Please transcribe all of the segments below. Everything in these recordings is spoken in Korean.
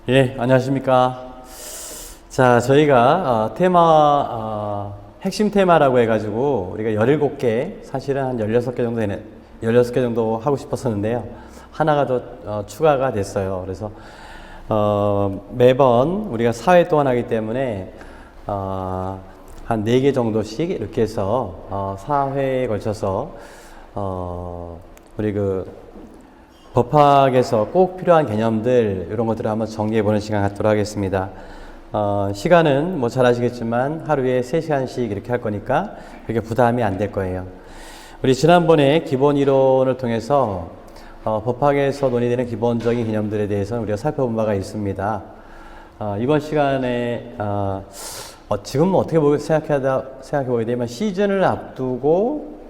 예, 안녕하십니까. 자, 저희가 핵심 테마라고 해가지고 우리가 17개, 사실은 한 16개 정도 되는, 16개 정도 하고 싶었었는데요. 하나가 더 추가가 됐어요. 그래서 매번 우리가 4회 동안 하기 때문에 한 4개 정도씩 이렇게 해서 4회에 걸쳐서 우리 법학에서 꼭 필요한 개념들 이런 것들을 한번 정리해보는 시간 갖도록 하겠습니다. 시간은 뭐 잘 아시겠지만 하루에 3시간씩 이렇게 할 거니까 그렇게 부담이 안 될 거예요. 우리 지난번에 기본 이론을 통해서 법학에서 논의되는 기본적인 개념들에 대해서 우리가 살펴본 바가 있습니다. 이번 시간에 지금 어떻게 생각해 보게 되면 시즌을 앞두고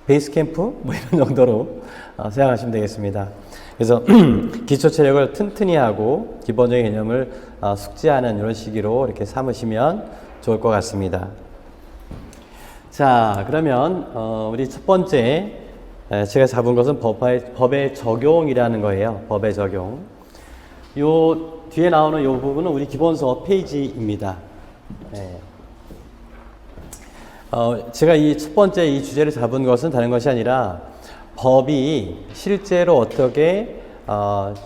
베이스 캠프 뭐 이런 정도로 생각하시면 되겠습니다. 그래서 기초 체력을 튼튼히 하고 기본적인 개념을 숙지하는 이런 시기로 이렇게 삼으시면 좋을 것 같습니다. 자, 그러면 우리 첫 번째 제가 잡은 것은 법의 적용이라는 거예요. 법의 적용. 요 뒤에 나오는 요 부분은 우리 기본서 페이지입니다. 네. 제가 이 첫 번째 이 주제를 잡은 것은 다른 것이 아니라 법이 실제로 어떻게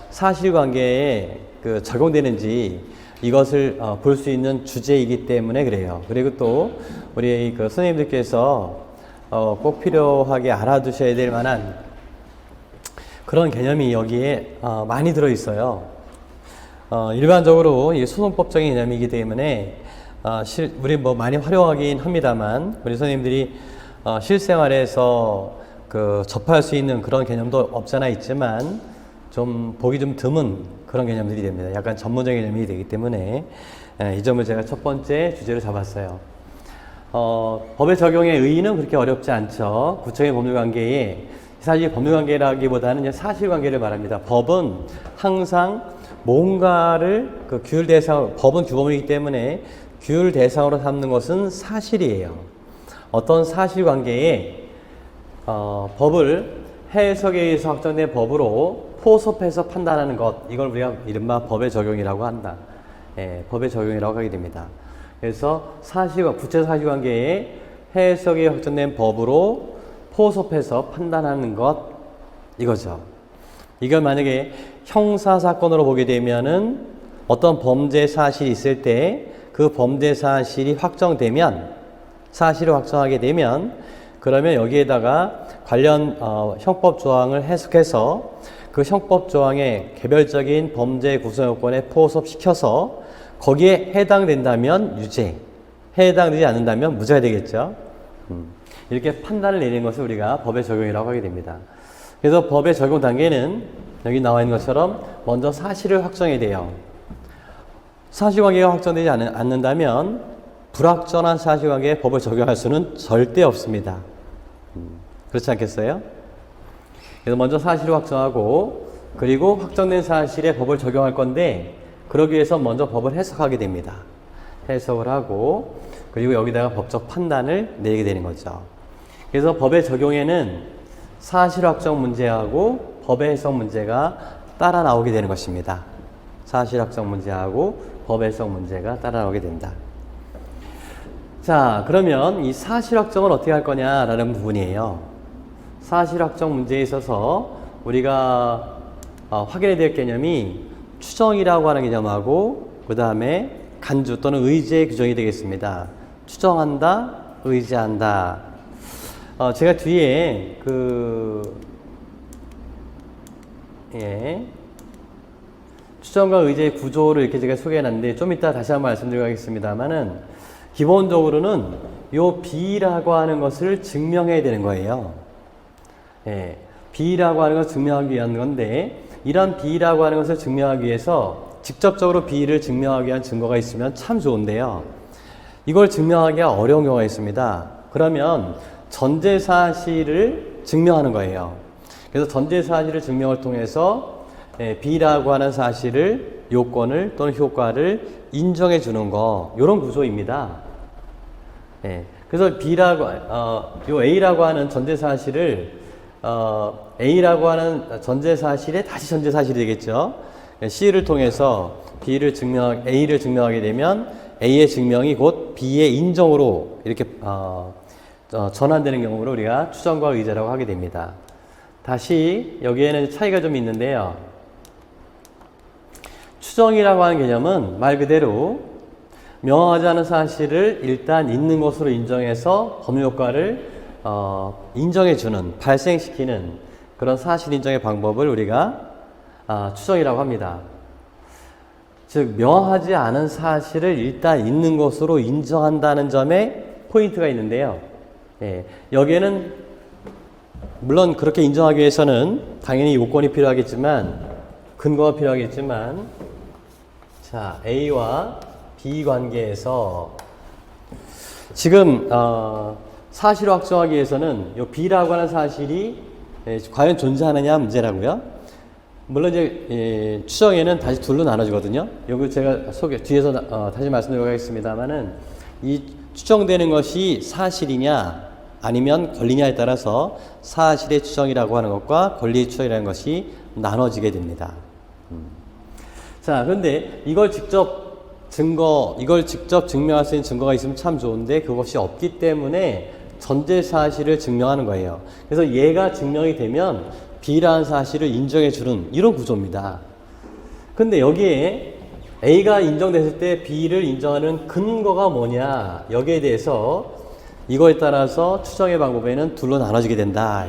사실관계에 적용되는지 이것을 볼 수 있는 주제이기 때문에 그래요. 그리고 또 우리 선생님들께서 꼭 필요하게 알아두셔야 될 만한 그런 개념이 여기에 많이 들어 있어요. 일반적으로 이 소송법적인 개념이기 때문에 우리 뭐 많이 활용하긴 합니다만 우리 선생님들이 실생활에서 접할 수 있는 그런 개념도 없잖아 있지만 좀 보기 좀 드문 그런 개념들이 됩니다. 약간 전문적인 개념이 되기 때문에 이 점을 제가 첫 번째 주제로 잡았어요. 법의 적용의 의의는 그렇게 어렵지 않죠. 구청의 법률관계에 사실 법률관계라기보다는 사실관계를 말합니다. 법은 항상 뭔가를 규율 대상, 법은 규범이기 때문에 규율 대상으로 삼는 것은 사실이에요. 어떤 사실관계에 법을 해석에 의해서 확정된 법으로 포섭해서 판단하는 것, 이걸 우리가 이른바 법의 적용이라고 한다. 법의 적용이라고 하게 됩니다. 그래서 구체 사실관계에 해석에 확정된 법으로 포섭해서 판단하는 것, 이거죠. 이걸 만약에 형사사건으로 보게 되면은 어떤 범죄 사실이 있을 때 그 범죄 사실이 확정되면, 사실을 확정하게 되면, 그러면 여기에다가 관련 형법 조항을 해석해서 그 형법 조항의 개별적인 범죄 구성 요건에 포섭시켜서 거기에 해당된다면 유죄, 해당되지 않는다면 무죄가 되겠죠. 이렇게 판단을 내리는 것을 우리가 법의 적용이라고 하게 됩니다. 그래서 법의 적용 단계는 여기 나와 있는 것처럼 먼저 사실을 확정해야 돼요. 사실관계가 확정되지 않는다면 불확정한 사실관계에 법을 적용할 수는 절대 없습니다. 그렇지 않겠어요? 그래서 먼저 사실을 확정하고 그리고 확정된 사실에 법을 적용할 건데 그러기 위해서 먼저 법을 해석하게 됩니다. 해석을 하고 그리고 여기다가 법적 판단을 내리게 되는 거죠. 그래서 법의 적용에는 사실 확정 문제하고 법의 해석 문제가 따라 나오게 되는 것입니다. 사실 확정 문제하고 법의 해석 문제가 따라 나오게 된다. 자, 그러면 이 사실 확정을 어떻게 할 거냐라는 부분이에요. 사실 확정 문제에 있어서 우리가 확인해야 될 개념이 추정이라고 하는 개념하고 그 다음에 간주 또는 의지의 규정이 되겠습니다. 추정한다, 의지한다. 제가 뒤에 추정과 의지의 구조를 이렇게 제가 소개해놨는데 좀 이따 다시 한번 말씀드리겠습니다만은 기본적으로는 요 B라고 하는 것을 증명해야 되는 거예요. B라고 하는 것을 증명하기 위한 건데 이런 B라고 하는 것을 증명하기 위해서 직접적으로 B를 증명하기 위한 증거가 있으면 참 좋은데요. 이걸 증명하기가 어려운 경우가 있습니다. 그러면 전제사실을 증명하는 거예요. 그래서 전제사실을 증명을 통해서 B라고 하는 사실을, 요건을 또는 효과를 인정해 주는 거, 이런 구조입니다. 그래서 요 A라고 하는 전제사실을 A라고 하는 전제사실에 다시 전제사실이 되겠죠. C를 통해서 A를 증명하게 되면 A의 증명이 곧 B의 인정으로 이렇게 전환되는 경우로 우리가 추정과 의제라고 하게 됩니다. 다시 여기에는 차이가 좀 있는데요. 추정이라고 하는 개념은 말 그대로 명확하지 않은 사실을 일단 있는 것으로 인정해서 법률 효과를 인정해주는, 발생시키는 그런 사실 인정의 방법을 우리가 추정이라고 합니다. 즉 명확하지 않은 사실을 일단 있는 것으로 인정한다는 점에 포인트가 있는데요. 여기에는 물론 그렇게 인정하기 위해서는 당연히 요건이 필요하겠지만, 근거가 필요하겠지만, 자, A와 B 관계에서 지금 사실을 확정하기 위해서는 이 B라고 하는 사실이 과연 존재하느냐 문제라고요. 물론 이제 추정에는 다시 둘로 나눠지거든요. 여기 제가 뒤에서 다시 말씀드리도록 하겠습니다만은 이 추정되는 것이 사실이냐 아니면 권리냐에 따라서 사실의 추정이라고 하는 것과 권리의 추정이라는 것이 나눠지게 됩니다. 자, 그런데 이걸 직접 증명할 수 있는 증거가 있으면 참 좋은데 그것이 없기 때문에 전제 사실을 증명하는 거예요. 그래서 얘가 증명이 되면 B라는 사실을 인정해 주는 이런 구조입니다. 근데 여기에 A가 인정됐을 때 B를 인정하는 근거가 뭐냐, 여기에 대해서 이거에 따라서 추정의 방법에는 둘로 나눠지게 된다.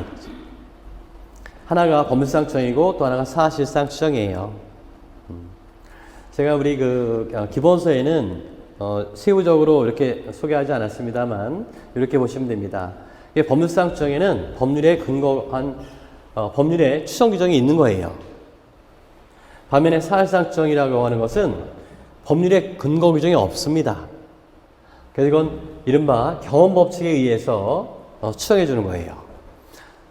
하나가 법률상 추정이고 또 하나가 사실상 추정이에요. 제가 우리 기본서에는 세부적으로 이렇게 소개하지 않았습니다만 이렇게 보시면 됩니다. 법률상 추정에는 법률에 근거한 법률에 추정 규정이 있는 거예요. 반면에 사실상 추정이라고 하는 것은 법률에 근거 규정이 없습니다. 그래서 이건 이른바 경험 법칙에 의해서 추정해 주는 거예요.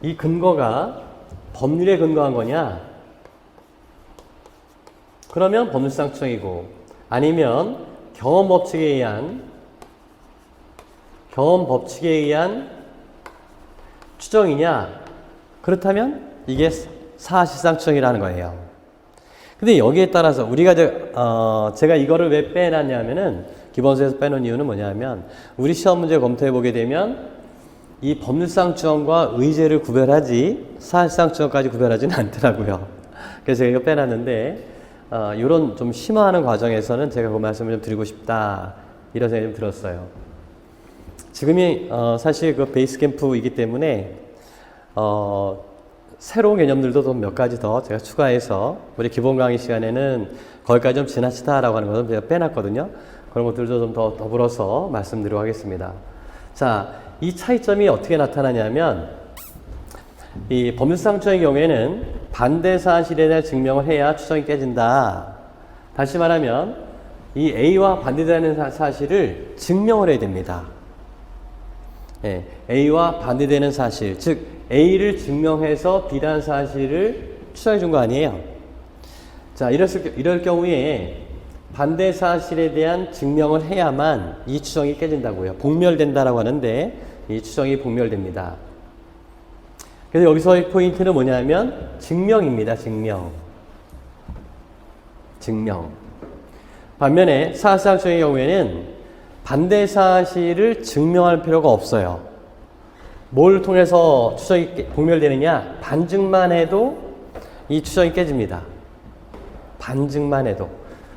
이 근거가 법률에 근거한 거냐? 그러면 법률상 추정이고, 아니면 경험 법칙에 의한 추정이냐? 그렇다면 이게 사실상 추정이라는 거예요. 근데 여기에 따라서 우리가 제가 이거를 왜 빼놨냐면은 기본서에서 빼놓은 이유는 뭐냐면 우리 시험 문제 검토해 보게 되면 이 법률상 추정과 의제를 구별하지 사실상 추정까지 구별하지는 않더라고요. 그래서 제가 이거 빼놨는데 이런 좀 심화하는 과정에서는 제가 그 말씀을 좀 드리고 싶다 이런 생각이 좀 들었어요. 지금이 사실 그 베이스 캠프이기 때문에 새로운 개념들도 좀 몇 가지 더 제가 추가해서 우리 기본 강의 시간에는 거기까지 좀 지나치다라고 하는 것을 제가 빼놨거든요. 그런 것들도 좀 더 더불어서 말씀드리도록 하겠습니다. 자, 이 차이점이 어떻게 나타나냐면 이 법률상 추정의 경우에는 반대 사실에 대한 증명을 해야 추정이 깨진다. 다시 말하면 이 A와 반대되는 사실을 증명을 해야 됩니다. A와 반대되는 사실, 즉 A를 증명해서 B라는 사실을 추정해 준 거 아니에요. 자, 이럴 경우에 반대 사실에 대한 증명을 해야만 이 추정이 깨진다고요. 복멸된다라고 하는데 이 추정이 복멸됩니다. 그래서 여기서의 포인트는 뭐냐면 증명입니다. 증명. 반면에 사실상 추정의 경우에는 반대 사실을 증명할 필요가 없어요. 뭘 통해서 추정이 복멸되느냐? 반증만 해도 이 추정이 깨집니다. 반증만 해도.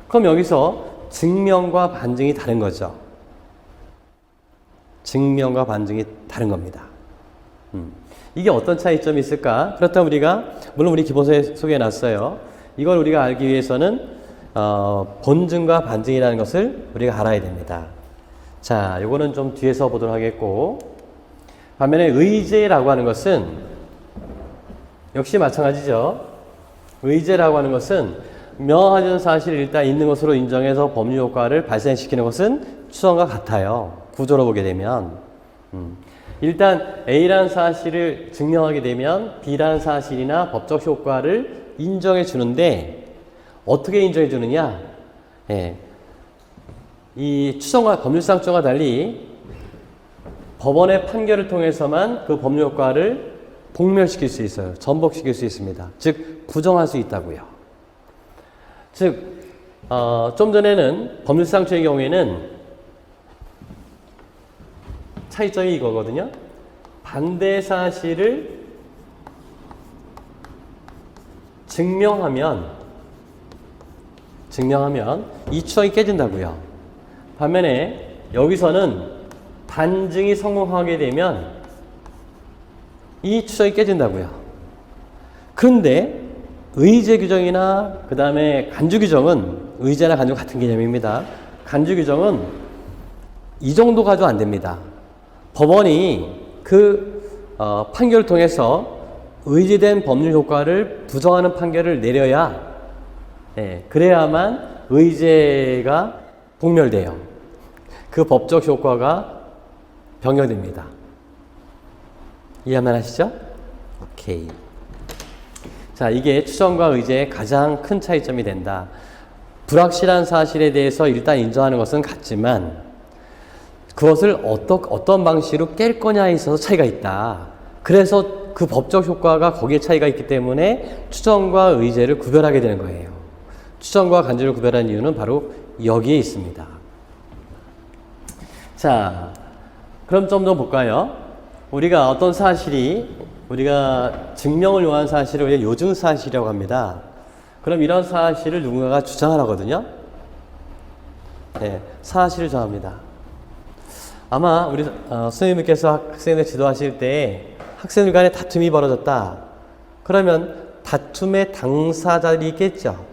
그럼 여기서 증명과 반증이 다른 거죠. 증명과 반증이 다른 겁니다. 이게 어떤 차이점이 있을까? 그렇다면 우리가 물론 우리 기본서에 소개해 놨어요. 이걸 우리가 알기 위해서는 본증과 반증이라는 것을 우리가 알아야 됩니다. 자, 요거는 좀 뒤에서 보도록 하겠고, 반면에 의제라고 하는 것은 역시 마찬가지죠. 의제라고 하는 것은 명확한 사실을 일단 있는 것으로 인정해서 법률 효과를 발생시키는 것은 추정과 같아요. 구조로 보게 되면 일단 A라는 사실을 증명하게 되면 B라는 사실이나 법적 효과를 인정해 주는데 어떻게 인정해 주느냐? 이 추정과 법률상 추정과 달리 법원의 판결을 통해서만 그 법률 효과를 복멸시킬 수 있어요. 전복시킬 수 있습니다. 즉 부정할 수 있다고요. 즉, 좀 전에는 법률상초의 경우에는 차이점이 이거거든요. 반대 사실을 증명하면 이 추정이 깨진다고요. 반면에 여기서는 반증이 성공하게 되면 이 추정이 깨진다고요. 그런데 의제 규정이나 그 다음에 간주 규정은 의제나 간주 같은 개념입니다. 간주 규정은 이 정도 가지고 안 됩니다. 법원이 그 판결을 통해서 의제된 법률 효과를 부정하는 판결을 내려야 그래야만 의제가 공멸돼요. 그 법적 효과가 변경됩니다. 이해만 하시죠? 오케이. 자, 이게 추정과 의제의 가장 큰 차이점이 된다. 불확실한 사실에 대해서 일단 인정하는 것은 같지만 그것을 어떤 방식으로 깰 거냐에 있어서 차이가 있다. 그래서 그 법적 효과가 거기에 차이가 있기 때문에 추정과 의제를 구별하게 되는 거예요. 추정과 간주를 구별하는 이유는 바로 여기에 있습니다. 자, 그럼 좀 더 볼까요? 우리가 어떤 사실이 우리가 증명을 요한 사실을 우리가 요증사실이라고 합니다. 그럼 이런 사실을 누군가가 주장을 하거든요. 사실을 정합니다. 아마 우리 선생님께서 학생들 지도하실 때 학생들 간에 다툼이 벌어졌다. 그러면 다툼의 당사자들이 있겠죠.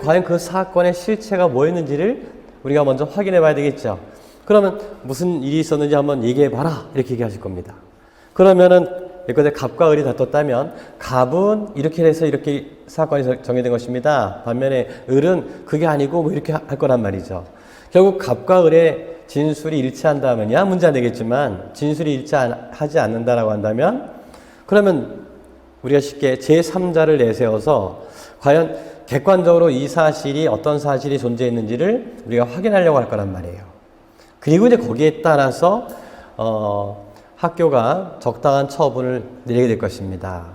과연 그 사건의 실체가 뭐였는지를 우리가 먼저 확인해 봐야 되겠죠. 그러면 무슨 일이 있었는지 한번 얘기해 봐라. 이렇게 얘기하실 겁니다. 그러면은 예컨대 갑과 을이 다퉜다면 갑은 이렇게 해서 이렇게 사건이 정해진 것입니다. 반면에 을은 그게 아니고 뭐 이렇게 할 거란 말이죠. 결국 갑과 을의 진술이 일치한다면야 문제 안 되겠지만 진술이 일치하지 않는다라고 한다면 그러면 우리가 쉽게 제3자를 내세워서 과연 객관적으로 이 사실이 어떤 사실이 존재했는지를 우리가 확인하려고 할 거란 말이에요. 그리고 이제 거기에 따라서 학교가 적당한 처분을 내리게 될 것입니다.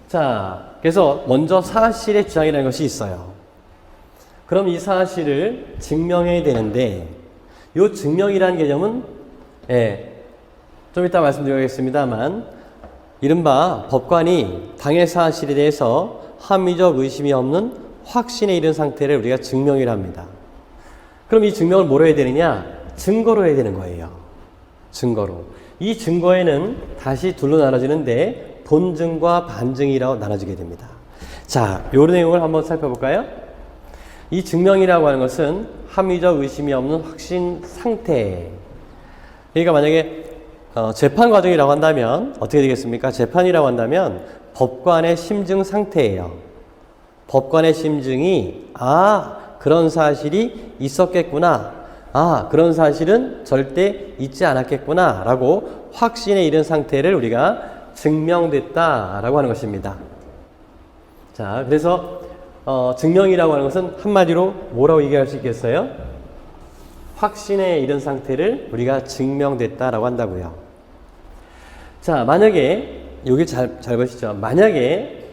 자, 그래서 먼저 사실의 주장이라는 것이 있어요. 그럼 이 사실을 증명해야 되는데 이 증명이라는 개념은 좀 이따 말씀드리겠습니다만 이른바 법관이 당해 사실에 대해서 합리적 의심이 없는 확신에 이른 상태를 우리가 증명이라 합니다. 그럼 이 증명을 뭐로 해야 되느냐? 증거로 해야 되는 거예요. 증거로. 이 증거에는 다시 둘로 나눠지는데 본증과 반증이라고 나눠지게 됩니다. 자, 요 내용을 한번 살펴볼까요? 이 증명이라고 하는 것은 합리적 의심이 없는 확신 상태. 그러니까 만약에 재판 과정이라고 한다면 어떻게 되겠습니까? 재판이라고 한다면 법관의 심증 상태예요. 법관의 심증이 그런 사실이 있었겠구나. 그런 사실은 절대 있지 않았겠구나 라고 확신에 이른 상태를 우리가 증명됐다라고 하는 것입니다. 자, 그래서 증명이라고 하는 것은 한마디로 뭐라고 얘기할 수 있겠어요? 확신에 이른 상태를 우리가 증명됐다라고 한다고요. 자, 만약에 여기 잘 보시죠. 만약에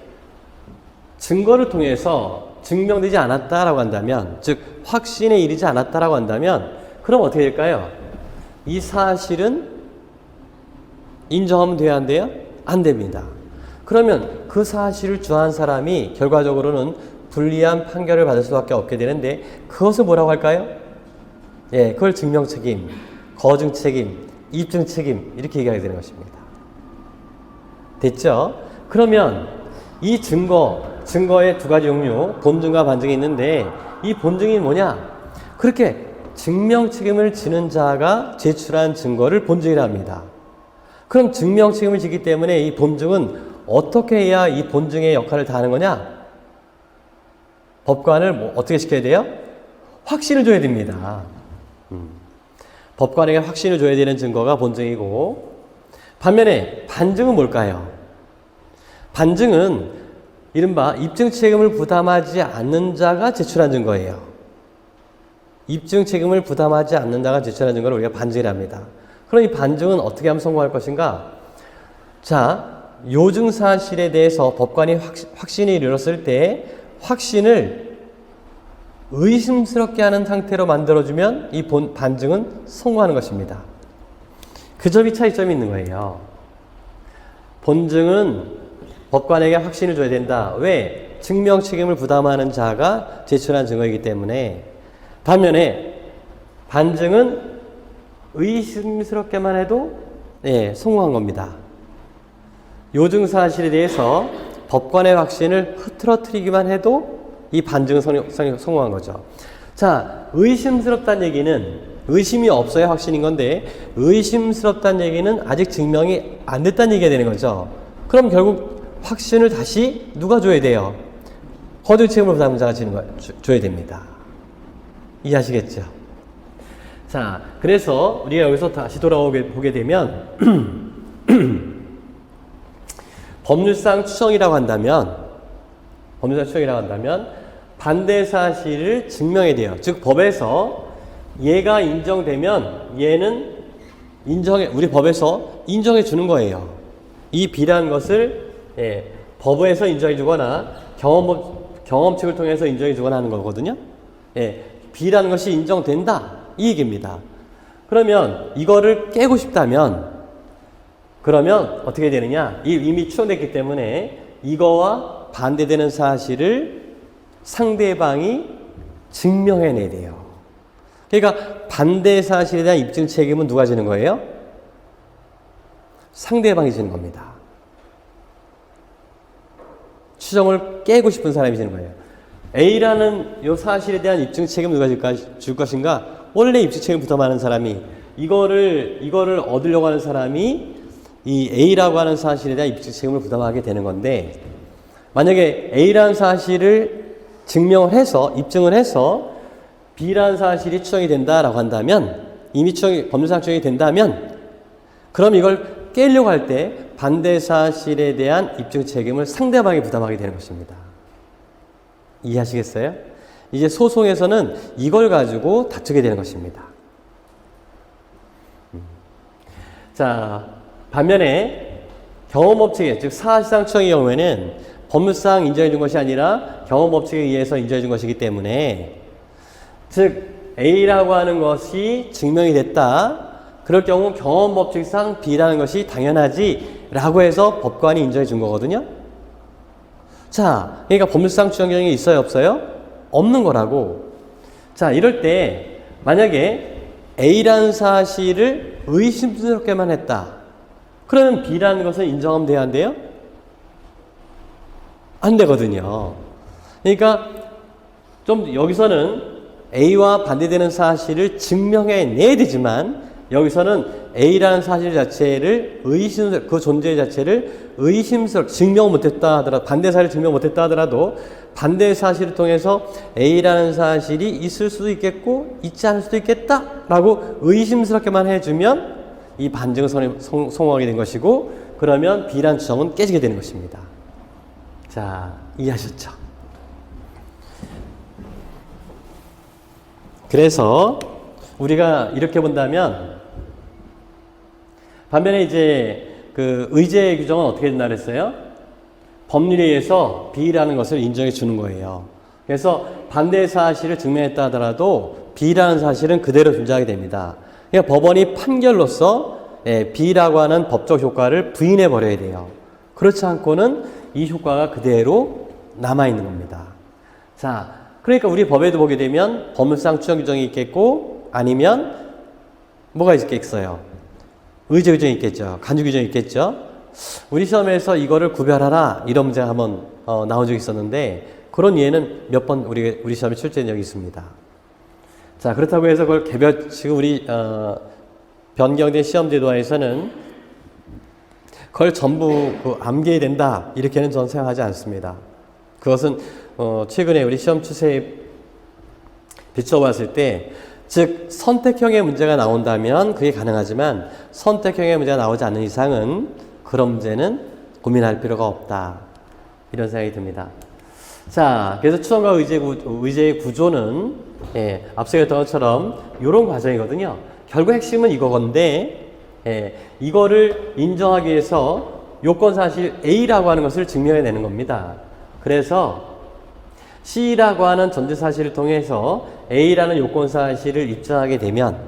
증거를 통해서 증명되지 않았다라고 한다면, 즉 확신에 이르지 않았다라고 한다면 그럼 어떻게 될까요? 이 사실은 인정하면 돼야 안 돼요? 안 됩니다. 그러면 그 사실을 주장한 사람이 결과적으로는 불리한 판결을 받을 수밖에 없게 되는데 그것을 뭐라고 할까요? 그걸 증명 책임, 거증 책임, 입증 책임 이렇게 얘기하게 되는 것입니다. 됐죠? 그러면 이 증거의 두 가지 종류, 본증과 반증이 있는데 이 본증이 뭐냐? 그렇게 증명 책임을 지는 자가 제출한 증거를 본증이라 합니다. 그럼 증명 책임을 지기 때문에 이 본증은 어떻게 해야 이 본증의 역할을 다하는 거냐? 법관을 어떻게 시켜야 돼요? 확신을 줘야 됩니다. 법관에게 확신을 줘야 되는 증거가 본증이고, 반면에 반증은 뭘까요? 반증은 이른바 입증 책임을 부담하지 않는 자가 제출한 증거예요. 입증 책임을 부담하지 않는 자가 제출한 증거를 우리가 반증이라 합니다. 그럼 이 반증은 어떻게 하면 성공할 것인가? 자, 요증 사실에 대해서 법관이 확신이 이르렀을 때 확신을 의심스럽게 하는 상태로 만들어주면 이 반증은 성공하는 것입니다. 그 점이 차이점이 있는 거예요. 본증은 법관에게 확신을 줘야 된다. 왜? 증명 책임을 부담하는 자가 제출한 증거이기 때문에. 반면에 반증은 의심스럽게만 해도 성공한 겁니다. 요증 사실에 대해서 법관의 확신을 흐트러뜨리기만 해도 이 반증은 성공한 거죠. 자, 의심스럽다는 얘기는 의심이 없어야 확신인 건데 의심스럽다는 얘기는 아직 증명이 안 됐다는 얘기가 되는 거죠. 그럼 결국 확신을 다시 누가 줘야 돼요? 거짓 책임을 부담한 자가 줘야 됩니다. 이해하시겠죠? 자, 그래서 우리가 여기서 다시 보게 되면 법률상 추정이라고 한다면 반대 사실을 증명해야 돼요. 즉 법에서 얘가 인정되면 얘는 우리 법에서 인정해 주는 거예요. 이 B라는 것을 법에서 인정해 주거나 경험칙을 통해서 인정해 주거나 하는 거거든요. B라는 것이 인정된다. 이 얘기입니다. 그러면 이거를 깨고 싶다면 그러면 어떻게 되느냐? 이미 추정됐기 때문에 이거와 반대되는 사실을 상대방이 증명해내야 돼요. 그러니까 반대 사실에 대한 입증 책임은 누가 지는 거예요? 상대방이 지는 겁니다. 추정을 깨고 싶은 사람이 지는 거예요. A라는 이 사실에 대한 입증 책임을 누가 줄 것인가? 원래 입증 책임 부담하는 사람이 이거를 얻으려고 하는 사람이 이 A라고 하는 사실에 대한 입증 책임을 부담하게 되는 건데 만약에 A라는 사실을 입증을 해서 B라는 사실이 추정이 된다라고 한다면 이미 법률상 추정이 된다면 그럼 이걸 깨려고 할 때 반대 사실에 대한 입증 책임을 상대방이 부담하게 되는 것입니다. 이해하시겠어요? 이제 소송에서는 이걸 가지고 다투게 되는 것입니다. 자, 반면에 경험법칙에 즉 사실상 추정의 경우에는 법률상 인정해 준 것이 아니라 경험법칙에 의해서 인정해 준 것이기 때문에 즉 A라고 하는 것이 증명이 됐다. 그럴 경우 경험법칙상 B라는 것이 당연하지 라고 해서 법관이 인정해 준 거거든요. 자, 그러니까 법률상 추정 경향이 있어요, 없어요? 없는 거라고. 자, 이럴 때 만약에 A라는 사실을 의심스럽게만 했다. 그러면 B라는 것은 인정하면 돼야 안 돼요? 안 되거든요. 그러니까 좀 여기서는 A와 반대되는 사실을 증명해내야 되지만 여기서는 A라는 사실 자체를 그 존재 자체를 증명 못했다 하더라도 반대 사실을 증명 못했다 하더라도 반대 사실을 통해서 A라는 사실이 있을 수도 있겠고 있지 않을 수도 있겠다라고 의심스럽게만 해주면 이 반증은 성공하게 된 것이고 그러면 B라는 추정은 깨지게 되는 것입니다. 자, 이해하셨죠? 그래서 우리가 이렇게 본다면 반면에 이제 그 의제 규정은 어떻게 된다 그랬어요? 법률에 의해서 B라는 것을 인정해 주는 거예요. 그래서 반대 사실을 증명했다 하더라도 B라는 사실은 그대로 존재하게 됩니다. 그러니까 법원이 판결로서 B라고 하는 법적 효과를 부인해 버려야 돼요. 그렇지 않고는 이 효과가 그대로 남아있는 겁니다. 자, 그러니까 우리 법에도 보게 되면 법률상 추정 규정이 있겠고 아니면 뭐가 있겠어요? 의제 규정이 있겠죠. 간주 규정이 있겠죠. 우리 시험에서 이거를 구별하라 이런 문제가 한번 나온 적이 있었는데 그런 예는 몇 번 우리 시험에 출제된 적이 있습니다. 자, 그렇다고 해서 그걸 지금 우리 변경된 시험 제도화에서는 그걸 전부 암기해야 된다 이렇게는 저는 생각하지 않습니다. 그것은 최근에 우리 시험 추세에 비춰봤을 때 즉 선택형의 문제가 나온다면 그게 가능하지만 선택형의 문제가 나오지 않는 이상은 그런 문제는 고민할 필요가 없다 이런 생각이 듭니다. 자, 그래서 추정과 의제의 구조는 앞서 했던 것처럼 이런 과정이거든요. 결국 핵심은 이거건데 이거를 인정하기 위해서 요건 사실 A라고 하는 것을 증명해내는 겁니다. 그래서 C라고 하는 전제 사실을 통해서 A라는 요건 사실을 입증하게 되면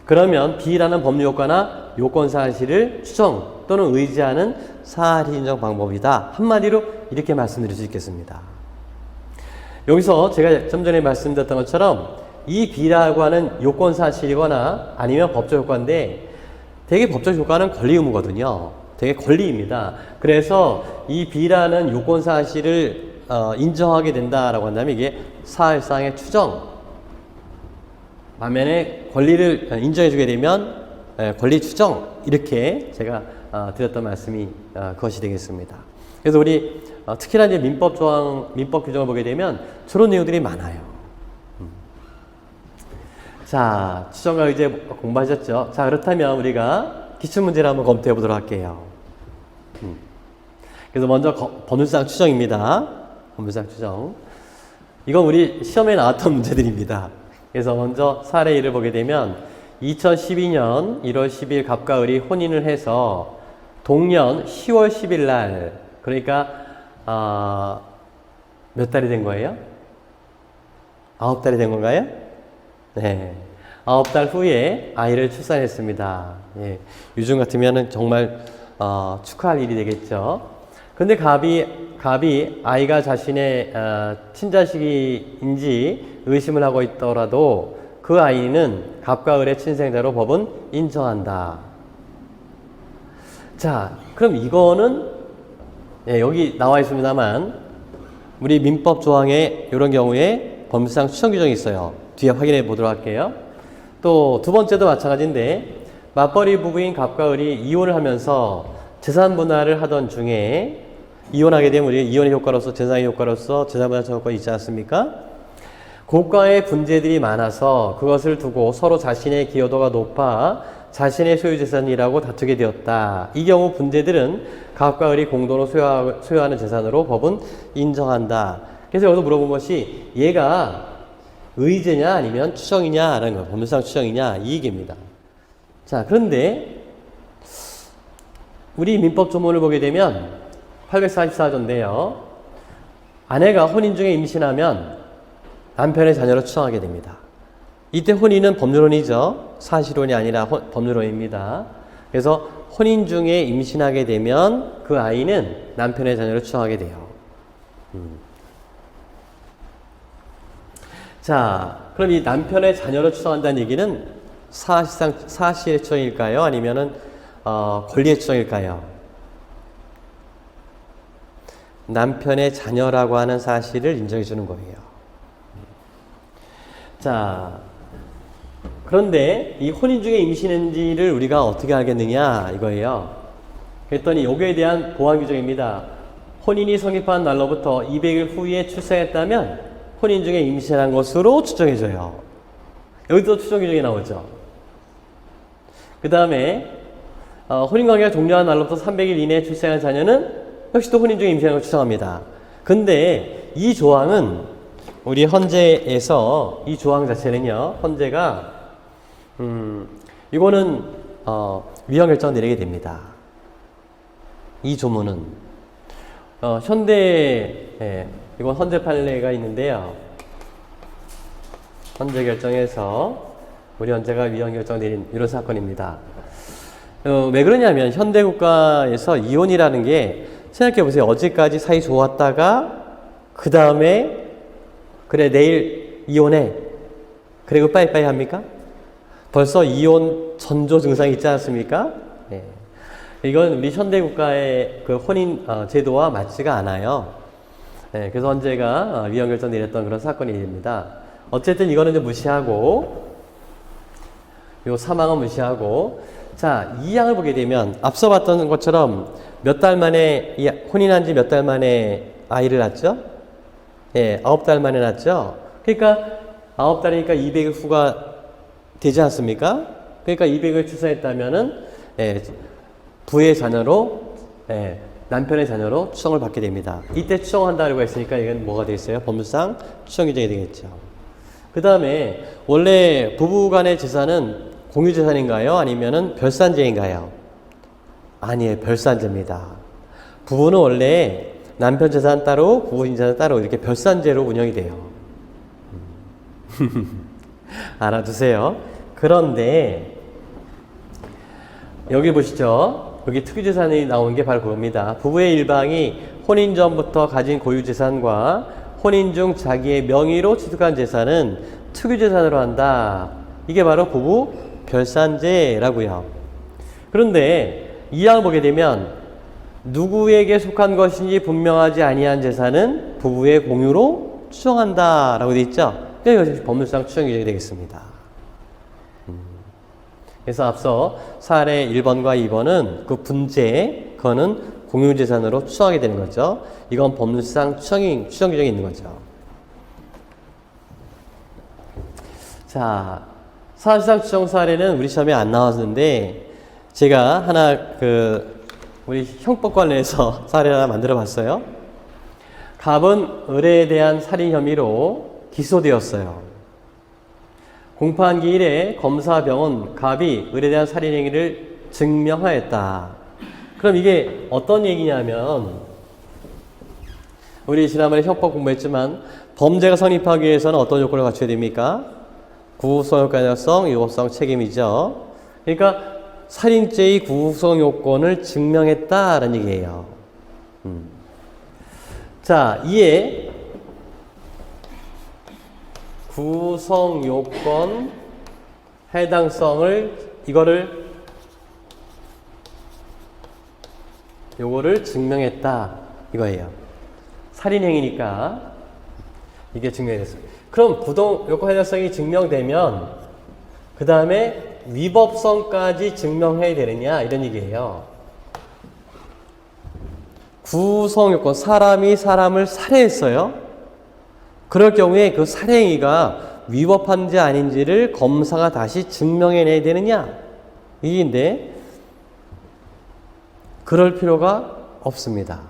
그러면 B라는 법률 효과나 요건 사실을 추정 또는 의지하는 사실 인정 방법이다. 한마디로 이렇게 말씀드릴 수 있겠습니다. 여기서 제가 좀 전에 말씀드렸던 것처럼 이 B라고 하는 요건 사실이거나 아니면 법적 효과인데 되게 법적 효과는 권리 의무거든요. 되게 권리입니다. 그래서 이 B라는 요건 사실을 인정하게 된다라고 한다면 이게 사실상의 추정 반면에 권리를 인정해주게 되면 권리 추정 이렇게 제가 드렸던 말씀이 그것이 되겠습니다. 그래서 우리 특히나 이제 민법 규정을 보게 되면 저런 내용들이 많아요. 자, 추정과 의제 공부하셨죠? 자, 그렇다면 우리가 기출문제를 한번 검토해 보도록 할게요. 그래서 먼저 법률상 추정입니다. 법률상 추정. 이건 우리 시험에 나왔던 문제들입니다. 그래서 먼저 사례 1을 보게 되면 2012년 1월 10일 갑과 을이 혼인을 해서 동년 10월 10일 날 그러니까 몇 달이 된 거예요? 9달이 된 건가요? 네. 9달 후에 아이를 출산했습니다. 예. 요즘 같으면 정말 축하할 일이 되겠죠. 근데 갑이 아이가 자신의 친자식인지 의심을 하고 있더라도 그 아이는 갑과 을의 친생자로 법은 인정한다. 자, 그럼 이거는 여기 나와 있습니다만 우리 민법 조항에 이런 경우에 법률상 추정 규정이 있어요. 뒤에 확인해 보도록 할게요. 또 두 번째도 마찬가지인데 맞벌이 부부인 갑과 을이 이혼을 하면서 재산 분할을 하던 중에 이혼하게 되면 우리 이혼의 효과로서 재산의 효과로서 재산 분할 효과가 있지 않습니까? 고가의 분재들이 많아서 그것을 두고 서로 자신의 기여도가 높아 자신의 소유 재산이라고 다투게 되었다. 이 경우 분재들은 갑과 을이 공동으로 소유하는 재산으로 법은 인정한다. 그래서 여기서 물어본 것이 얘가 의제냐 아니면 추정이냐라는 거예요. 법률상 추정이냐 이 얘기입니다. 자, 그런데 우리 민법 조문을 보게 되면 844조인데요. 아내가 혼인 중에 임신하면 남편의 자녀로 추정하게 됩니다. 이때 혼인은 법률혼이죠. 사실혼이 아니라 법률혼입니다. 그래서 혼인 중에 임신하게 되면 그 아이는 남편의 자녀로 추정하게 돼요. 자, 그럼 이 남편의 자녀로 추정한다는 얘기는 사실상 사실의 추정일까요? 아니면은 권리의 추정일까요? 남편의 자녀라고 하는 사실을 인정해 주는 거예요. 자, 그런데 이 혼인 중에 임신인지를 우리가 어떻게 알겠느냐 이거예요. 그랬더니 여기에 대한 보완 규정입니다. 혼인이 성립한 날로부터 200일 후에 출생했다면 혼인 중에 임신한 것으로 추정해줘요. 여기도 추정 규정이 나오죠. 그 다음에 혼인관계가 종료한 날로부터 300일 이내에 출생한 자녀는 역시 또 혼인 중에 임신한 걸 추정합니다. 근데 이 조항은 우리 헌재에서 이 조항 자체는요, 헌재가 이거는 위헌 결정 내리게 됩니다. 이 조문은 현대 이건 헌재 판례가 있는데요. 헌재 결정에서 우리 헌재가 위헌 결정 내린 이런 사건입니다. 왜 그러냐면 현대 국가에서 이혼이라는 게 생각해 보세요. 어제까지 사이 좋았다가 그 다음에 그래 내일 이혼해. 그리고 빠이빠이 합니까? 벌써 이혼 전조 증상이 있지 않습니까? 네. 이건 우리 현대 국가의 그 혼인 제도와 맞지가 않아요. 네, 그래서 헌재가 위헌 결정 내렸던 그런 사건입니다. 어쨌든 이거는 이제 무시하고 요 사망은 무시하고 자, 이 항을 보게 되면 앞서 봤던 것처럼 몇 달 만에 혼인한 지 몇 달 만에 아이를 낳았죠? 예, 9달 만에 낳았죠? 그러니까 9달이니까 200일 후가 되지 않습니까? 그러니까 200을 출산했다면은 부의 자녀로 남편의 자녀로 추정을 받게 됩니다. 이때 추정한다고 했으니까 이건 뭐가 되겠어요? 법률상 추정 규정이 되겠죠. 그 다음에 원래 부부 간의 재산은 공유재산인가요? 아니면은 별산제인가요? 아니에요. 별산제입니다. 부부는 원래 남편 재산 따로, 부인 재산 따로 이렇게 별산제로 운영이 돼요. 알아두세요. 그런데 여기 보시죠. 여기 특유재산이 나온 게 바로 그겁니다. 부부의 일방이 혼인 전부터 가진 고유재산과 혼인 중 자기의 명의로 취득한 재산은 특유재산으로 한다. 이게 바로 부부 별산제라고요. 그런데 이 항을 보게 되면 누구에게 속한 것인지 분명하지 아니한 재산은 부부의 공유로 추정한다 라고 되어 있죠. 이것이 법률상 추정 규정이 되겠습니다. 그래서 앞서 사례 1번과 2번은 그 분재, 그거는 공유재산으로 추정하게 되는 거죠. 이건 법률상 추정 규정이 있는 거죠. 자, 사실상 추정 사례는 우리 시험에 안 나왔는데 제가 하나 우리 형법 관련해서 사례를 하나 만들어 봤어요. 갑은 을에 대한 살인 혐의로 기소되었어요. 공판기 일에 검사병은 갑이 을에 대한 살인 행위를 증명하였다. 그럼 이게 어떤 얘기냐면 우리 지난번에 형법 공부했지만 범죄가 성립하기 위해서는 어떤 요건을 갖춰야 됩니까? 구속성, 효과적성, 유법성, 책임이죠. 그러니까 살인죄의 구속성 요건을 증명했다라는 얘기예요. 자, 이에 구성 요건 해당성을 요거를 증명했다 이거예요. 살인 행위니까 이게 증명이 됐어요. 그럼 부동 요건 해당성이 증명되면 그 다음에 위법성까지 증명해야 되느냐 이런 얘기예요. 구성 요건, 사람이 사람을 살해했어요. 그럴 경우에 그 살해행위가 위법한지 아닌지를 검사가 다시 증명해내야 되느냐 이인데 그럴 필요가 없습니다.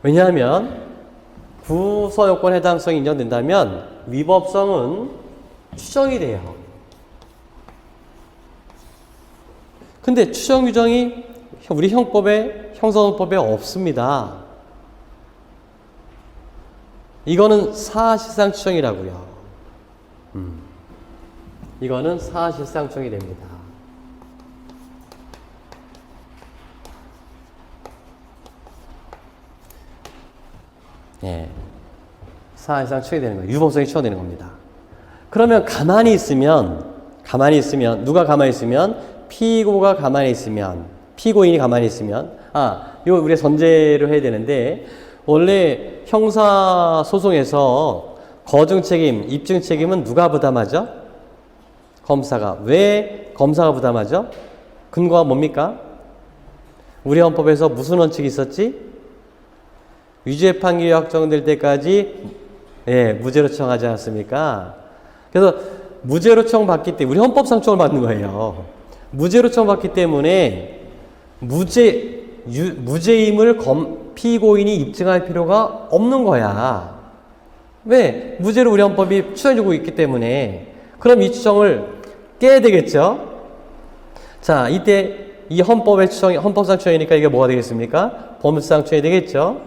왜냐하면 구성요건 해당성이 인정된다면 위법성은 추정이 돼요. 근데 추정 규정이 우리 형사소송법에 없습니다. 이거는 사실상 추정이라고요. 이거는 사실상 추정이 됩니다. 예, 사실상 추정이 되는 거예요. 유법성이 추정되는 겁니다. 그러면 가만히 있으면 누가 가만히 있으면 피고가 가만히 있으면 피고인이 가만히 있으면 이거 우리가 전제로 해야 되는데 원래 형사소송에서 거증 책임, 입증 책임은 누가 부담하죠? 검사가. 왜 검사가 부담하죠? 근거가 뭡니까? 우리 헌법에서 무슨 원칙이 있었지? 유죄 판결이 확정될 때까지 무죄로 처형하지 않았습니까? 그래서 무죄로 처형받기 때문에 우리 헌법상 처형을 받는 거예요. 무죄로 처형받기 때문에 무죄임을 피고인이 입증할 필요가 없는 거야. 왜? 무죄로 우리 헌법이 추정해주고 있기 때문에. 그럼 이 추정을 깨야 되겠죠? 자, 이때 이 헌법상 추정이니까 이게 뭐가 되겠습니까? 법률상 추정이 되겠죠?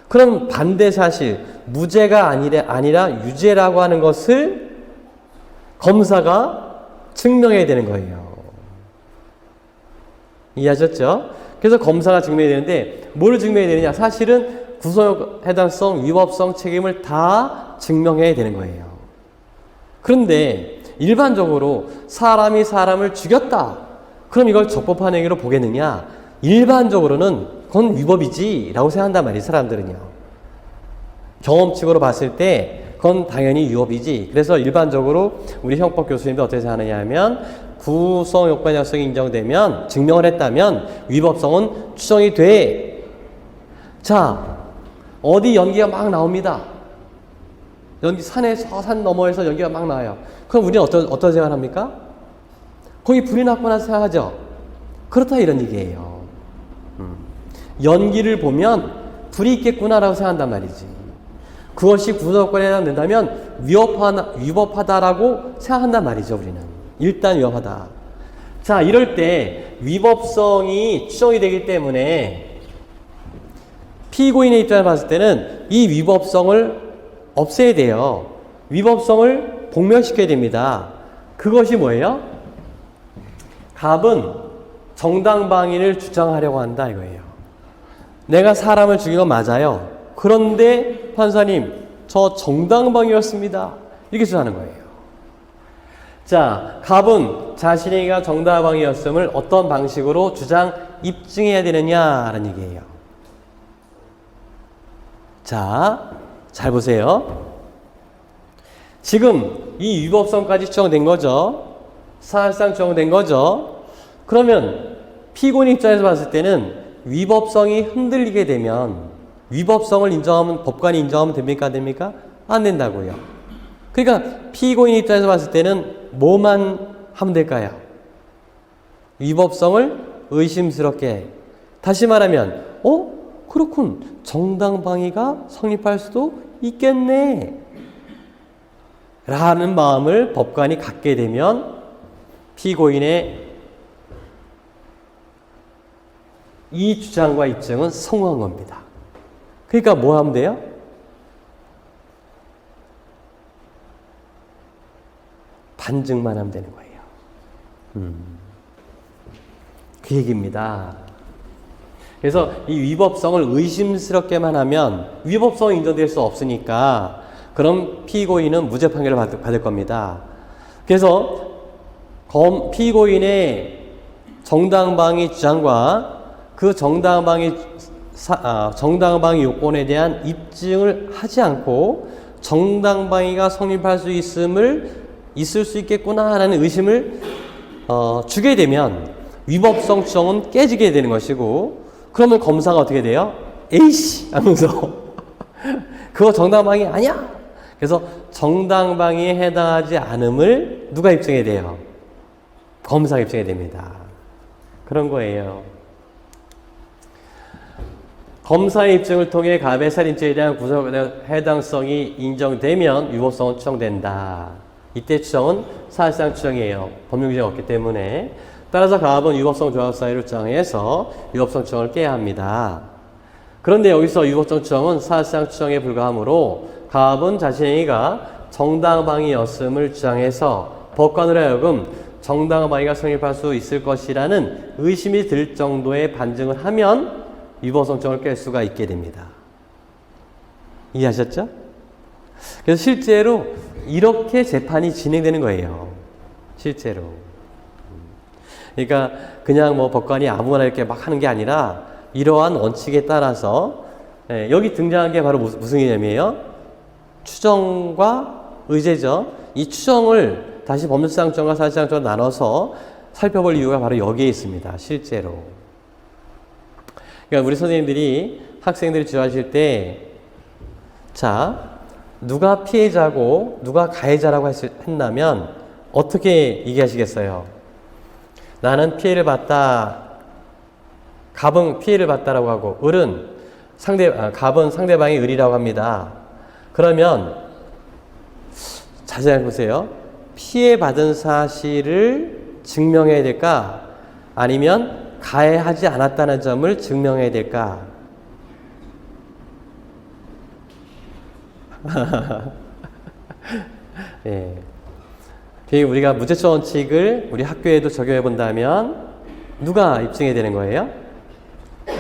그럼 반대 사실, 무죄가 아니라 유죄라고 하는 것을 검사가 증명해야 되는 거예요. 이해하셨죠? 그래서 검사가 증명해야 되는데 뭘 증명해야 되느냐? 사실은 구성 해당성, 위법성, 책임을 다 증명해야 되는 거예요. 그런데 일반적으로 사람이 사람을 죽였다. 그럼 이걸 적법한 행위로 보겠느냐? 일반적으로는 그건 위법이지 라고 생각한단 말이에요. 사람들은요. 경험칙으로 봤을 때 그건 당연히 위법이지. 그래서 일반적으로 우리 형법 교수님들 어떻게 생각하느냐 하면 구성 요건 약성이 인정되면 증명을 했다면 위법성은 추정이 돼. 자, 어디 연기가 막 나옵니다. 산 너머에서 연기가 막 나와요. 그럼 우리는 어떤 생각을 합니까? 거기 불이 났구나 생각하죠. 그렇다 이런 얘기예요. 연기를 보면 불이 있겠구나라고 생각한단 말이지. 그것이 구성요건에 해당된다면 위법하다라고 생각한단 말이죠. 우리는 일단 위법하다. 자, 이럴 때 위법성이 추정이 되기 때문에 피고인의 입장에서 봤을 때는 이 위법성을 없애야 돼요. 위법성을 복멸시켜야 됩니다. 그것이 뭐예요? 갑은 정당방위를 주장하려고 한다 이거예요. 내가 사람을 죽인 건 맞아요. 그런데 판사님, 저 정당방위였습니다. 이렇게 주장하는 거예요. 자, 갑은 자신이가 정당방위였음을 어떤 방식으로 주장 입증해야 되느냐라는 얘기예요. 자, 잘 보세요. 지금 이 위법성까지 추정된 거죠. 사실상 추정된 거죠. 그러면 피고인 입장에서 봤을 때는 위법성이 흔들리게 되면 위법성을 인정하면 법관이 인정하면 됩니까? 안 됩니까? 안 된다고요. 그러니까 피고인 입장에서 봤을 때는 뭐만 하면 될까요? 위법성을 의심스럽게. 다시 말하면 그렇군. 정당방위가 성립할 수도 있겠네. 라는 마음을 법관이 갖게 되면 피고인의 이 주장과 입증은 성공한 겁니다. 그러니까 뭐 하면 돼요? 반증만 하면 되는 거예요. 그 얘기입니다. 그래서 이 위법성을 의심스럽게만 하면 위법성이 인정될 수 없으니까 그럼 피고인은 무죄 판결을 받을 겁니다. 그래서 피고인의 정당방위 주장과 그 정당방위 요건에 대한 입증을 하지 않고 정당방위가 성립할 수 있을 수 있겠구나라는 의심을 주게 되면 위법성 추정은 깨지게 되는 것이고, 그러면 검사가 어떻게 돼요? 에이씨 하면서 그거 정당방위 아니야. 그래서 정당방위에 해당하지 않음을 누가 입증해야 돼요? 검사가 입증해야 됩니다. 그런 거예요. 검사의 입증을 통해 갑의 살인죄에 대한 구속의 해당성이 인정되면 위법성은 추정된다. 이때 추정은 사실상 추정이에요. 법률규정이 없기 때문에. 따라서 갑은 위법성 조합 사유를 주장해서 위법성 추정을 깨야 합니다. 그런데 여기서 위법성 추정은 사실상 추정에 불과하므로 갑은 자신이가 정당방위였음을 주장해서 법관으로 하여금 정당방위가 성립할 수 있을 것이라는 의심이 들 정도의 반증을 하면 위법성 추정을 깰 수가 있게 됩니다. 이해하셨죠? 그래서 실제로 이렇게 재판이 진행되는 거예요. 실제로. 그러니까 그냥 뭐 법관이 아무거나 이렇게 막 하는 게 아니라 이러한 원칙에 따라서 여기 등장한 게 바로 무슨 개념이에요? 추정과 의제죠. 이 추정을 다시 법률상 추정과 사실상 추정을 나눠서 살펴볼 이유가 바로 여기에 있습니다. 실제로. 그러니까 우리 선생님들이 학생들이 지도하실 때, 자, 누가 피해자고 누가 가해자라고 했다면 어떻게 얘기하시겠어요? 나는 피해를 봤다. 갑은 피해를 봤다라고 하고 갑은 상대방이 을이라고 합니다. 그러면 자세히 보세요. 피해받은 사실을 증명해야 될까? 아니면 가해하지 않았다는 점을 증명해야 될까? 예. 우리가 무죄처 원칙을 우리 학교에도 적용해 본다면 누가 입증해야 되는 거예요?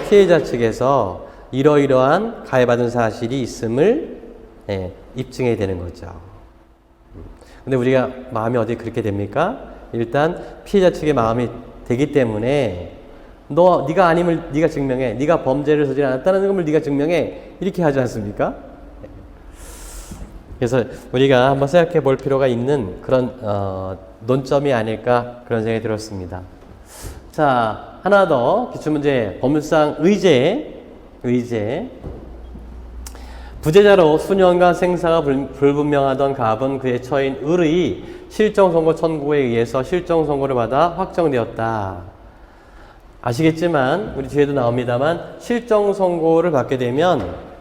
피해자 측에서 이러이러한 가해받은 사실이 있음을 입증해야 되는 거죠. 근데 우리가 마음이 어디 그렇게 됩니까? 일단 피해자 측의 마음이 되기 때문에 네가 아님을 네가 증명해. 네가 범죄를 저지르지 않았다는 것을 네가 증명해. 이렇게 하지 않습니까? 그래서 우리가 한번 생각해 볼 필요가 있는 그런 논점이 아닐까 그런 생각이 들었습니다. 자, 하나 더 기출문제 법률상 의제. 부재자로 수년간 생사가 불분명하던 갑은 그의 처인 을의 실정선고 청구에 의해서 실정선고를 받아 확정되었다. 아시겠지만 우리 뒤에도 나옵니다만 실정선고를 받게 되면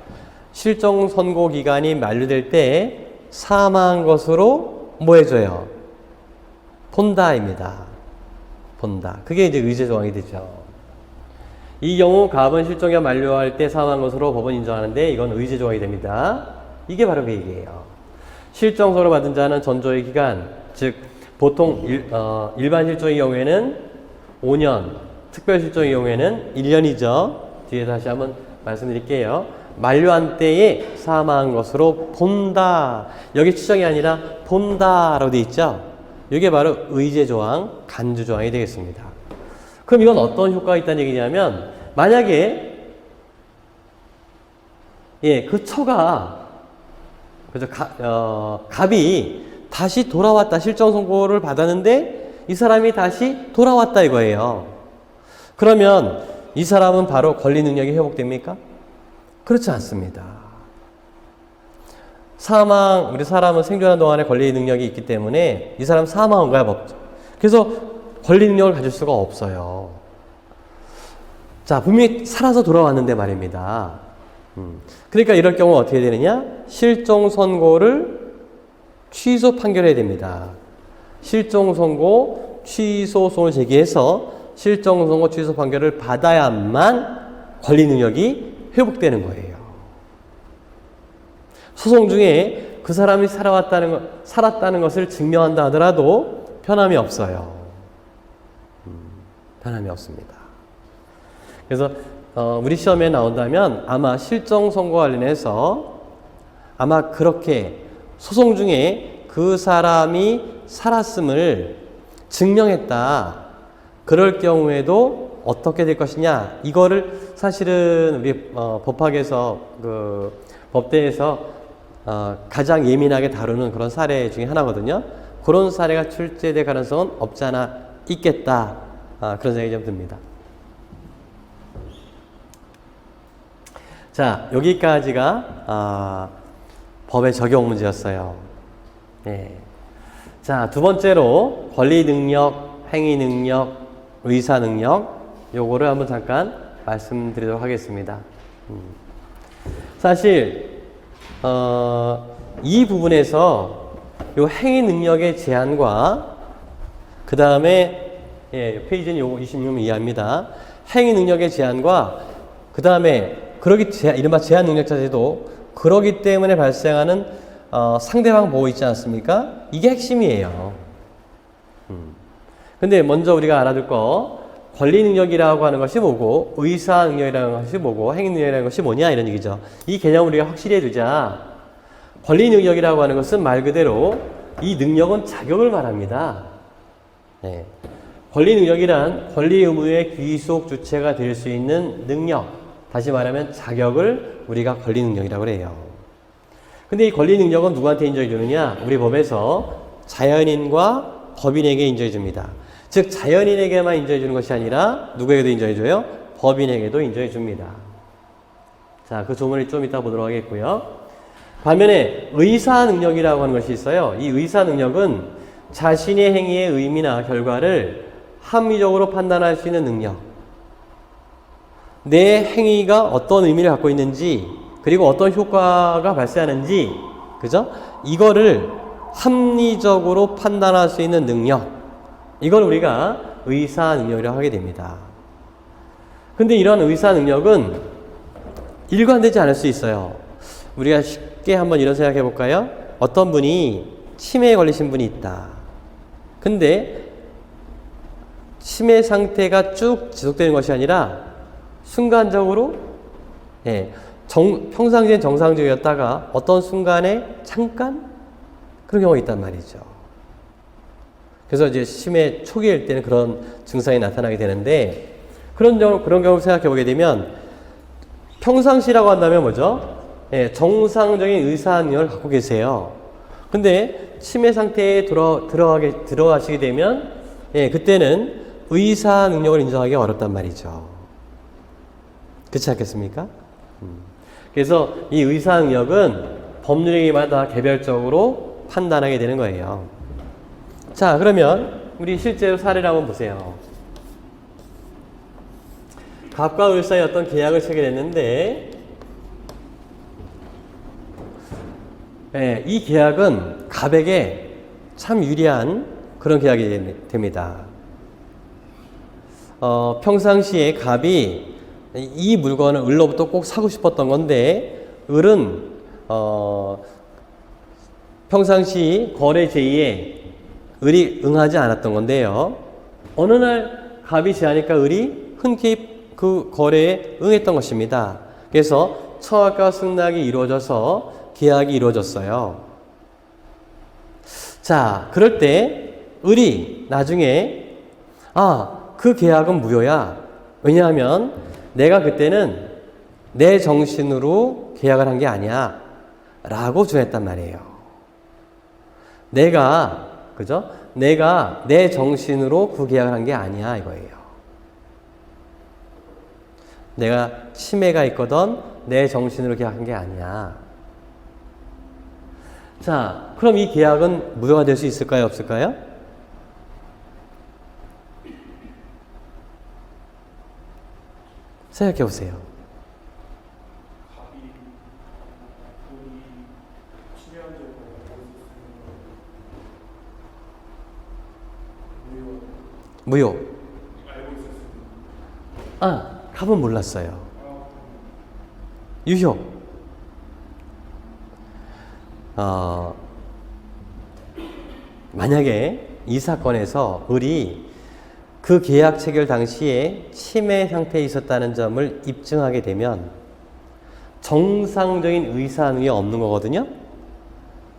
실정선고 기간이 만료될 때 사망한 것으로 뭐 해줘요? 본다입니다. 본다. 그게 이제 의제 조항이 되죠. 이 경우 갑은 실종이 만료할 때 사망한 것으로 법은 인정하는데 이건 의제 조항이 됩니다. 이게 바로 그 얘기예요. 실정서를 받은 자는 전조의 기간, 즉 보통 일반 실종의 경우에는 5년, 특별 실종의 경우에는 1년이죠. 뒤에 다시 한번 말씀드릴게요. 만료한 때에 사망한 것으로 본다. 여기 추정이 아니라 본다라고 되어 있죠. 이게 바로 의제 조항, 간주 조항이 되겠습니다. 그럼 이건 어떤 효과가 있다는 얘기냐면 만약에 그 처가 그래서 갑이 다시 돌아왔다. 실종 선고를 받았는데 이 사람이 다시 돌아왔다 이거예요. 그러면 이 사람은 바로 권리 능력이 회복됩니까? 그렇지 않습니다. 우리 사람은 생존하는 동안에 권리 능력이 있기 때문에 이 사람 사망한 거야, 법적. 그래서 권리 능력을 가질 수가 없어요. 자, 분명히 살아서 돌아왔는데 말입니다. 그러니까 이럴 경우 어떻게 되느냐? 실종 선고를 취소 판결해야 됩니다. 실종 선고 취소 소송을 제기해서 실종 선고 취소 판결을 받아야만 권리 능력이 회복되는 거예요. 소송 중에 그 사람이 살았다는 것을 증명한다 하더라도 편함이 없어요. 편함이 없습니다. 그래서 우리 시험에 나온다면 아마 실종 선고 관련해서 아마 그렇게 소송 중에 그 사람이 살았음을 증명했다. 그럴 경우에도 어떻게 될 것이냐. 이거를 사실은 우리 법학에서 법대에서 가장 예민하게 다루는 그런 사례 중에 하나거든요. 그런 사례가 출제될 가능성은 없지 않아 있겠다. 그런 생각이 좀 듭니다. 자, 여기까지가 법의 적용 문제였어요. 네. 자, 두 번째로 권리 능력, 행위 능력, 의사 능력 요거를 한번 잠깐 말씀드리도록 하겠습니다. 사실 이 부분에서 요 행위 능력의 제한과 그 다음에 페이지는 요거 26면 이해합니다. 행위 능력의 제한과 그 다음에 이른바 제한 능력자 제도 그러기 때문에 발생하는 상대방 보호 있지 않습니까? 이게 핵심이에요. 근데 먼저 우리가 알아둘 거 권리 능력이라고 하는 것이 뭐고 의사 능력이라는 것이 뭐고 행위 능력이라는 것이 뭐냐 이런 얘기죠. 이 개념을 우리가 확실히 해두자. 권리 능력이라고 하는 것은 말 그대로 이 능력은 자격을 말합니다. 네. 권리 능력이란 권리 의무의 귀속 주체가 될 수 있는 능력. 다시 말하면 자격을 우리가 권리 능력이라고 해요. 근데 이 권리 능력은 누구한테 인정해 주느냐? 우리 법에서 자연인과 법인에게 인정해 줍니다. 즉 자연인에게만 인정해 주는 것이 아니라 누구에게도 인정해 줘요? 법인에게도 인정해 줍니다. 자, 그 조문을 좀 이따 보도록 하겠고요. 반면에 의사 능력이라고 하는 것이 있어요. 이 의사 능력은 자신의 행위의 의미나 결과를 합리적으로 판단할 수 있는 능력. 내 행위가 어떤 의미를 갖고 있는지 그리고 어떤 효과가 발생하는지 그죠? 이거를 합리적으로 판단할 수 있는 능력 이걸 우리가 의사 능력이라고 하게 됩니다. 근데 이런 의사 능력은 일관되지 않을 수 있어요. 우리가 쉽게 한번 이런 생각해 볼까요? 어떤 분이 치매에 걸리신 분이 있다. 근데 치매 상태가 쭉 지속되는 것이 아니라 순간적으로 평상시엔 정상적이었다가 어떤 순간에 잠깐 그런 경우가 있단 말이죠. 그래서 이제 치매 초기일 때는 그런 증상이 나타나게 되는데 그런 경우 생각해 보게 되면 평상시라고 한다면 뭐죠? 정상적인 의사 능력을 갖고 계세요. 근데 치매 상태에 들어가시게 되면 그때는 의사 능력을 인정하기 어렵단 말이죠. 그렇지 않겠습니까? 그래서 이 의사 능력은 법률행위마다 개별적으로 판단하게 되는 거예요. 자, 그러면 우리 실제로 사례를 한번 보세요. 갑과 을 사이에 어떤 계약을 체결했는데 이 계약은 갑에게 참 유리한 그런 계약이 됩니다. 평상시에 갑이 이 물건을 을로부터 꼭 사고 싶었던 건데 을은 평상시 거래 제의에 을이 응하지 않았던 건데요. 어느 날 갑이 제하니까 을이 흔쾌히 그 거래에 응했던 것입니다. 그래서 청약과 승낙이 이루어져서 계약이 이루어졌어요. 자, 그럴 때 을이 나중에 그 계약은 무효야. 왜냐하면 내가 그때는 내 정신으로 계약을 한 게 아니야 라고 주장했단 말이에요. 그죠? 내가 내 정신으로 그 계약을 한 게 아니야 이거예요. 내가 치매가 있거든 내 정신으로 계약한 게 아니야. 자, 그럼 이 계약은 무효가 될 수 있을까요? 없을까요? 생각해 보세요. 무효. 갑은 몰랐어요. 유효. 만약에 이 사건에서 을이 그 계약 체결 당시에 치매 상태에 있었다는 점을 입증하게 되면 정상적인 의사능력이 없는 거거든요.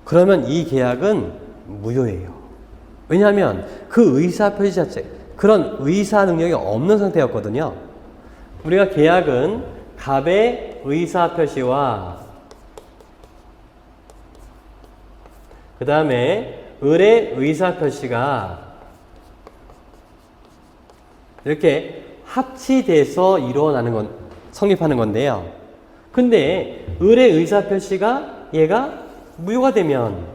그러면 이 계약은 무효예요. 왜냐하면 그 의사표시 자체, 그런 의사능력이 없는 상태였거든요. 우리가 계약은 갑의 의사표시와 그 다음에 을의 의사표시가 이렇게 합치돼서 성립하는 건데요. 근데 을의 의사표시가 얘가 무효가 되면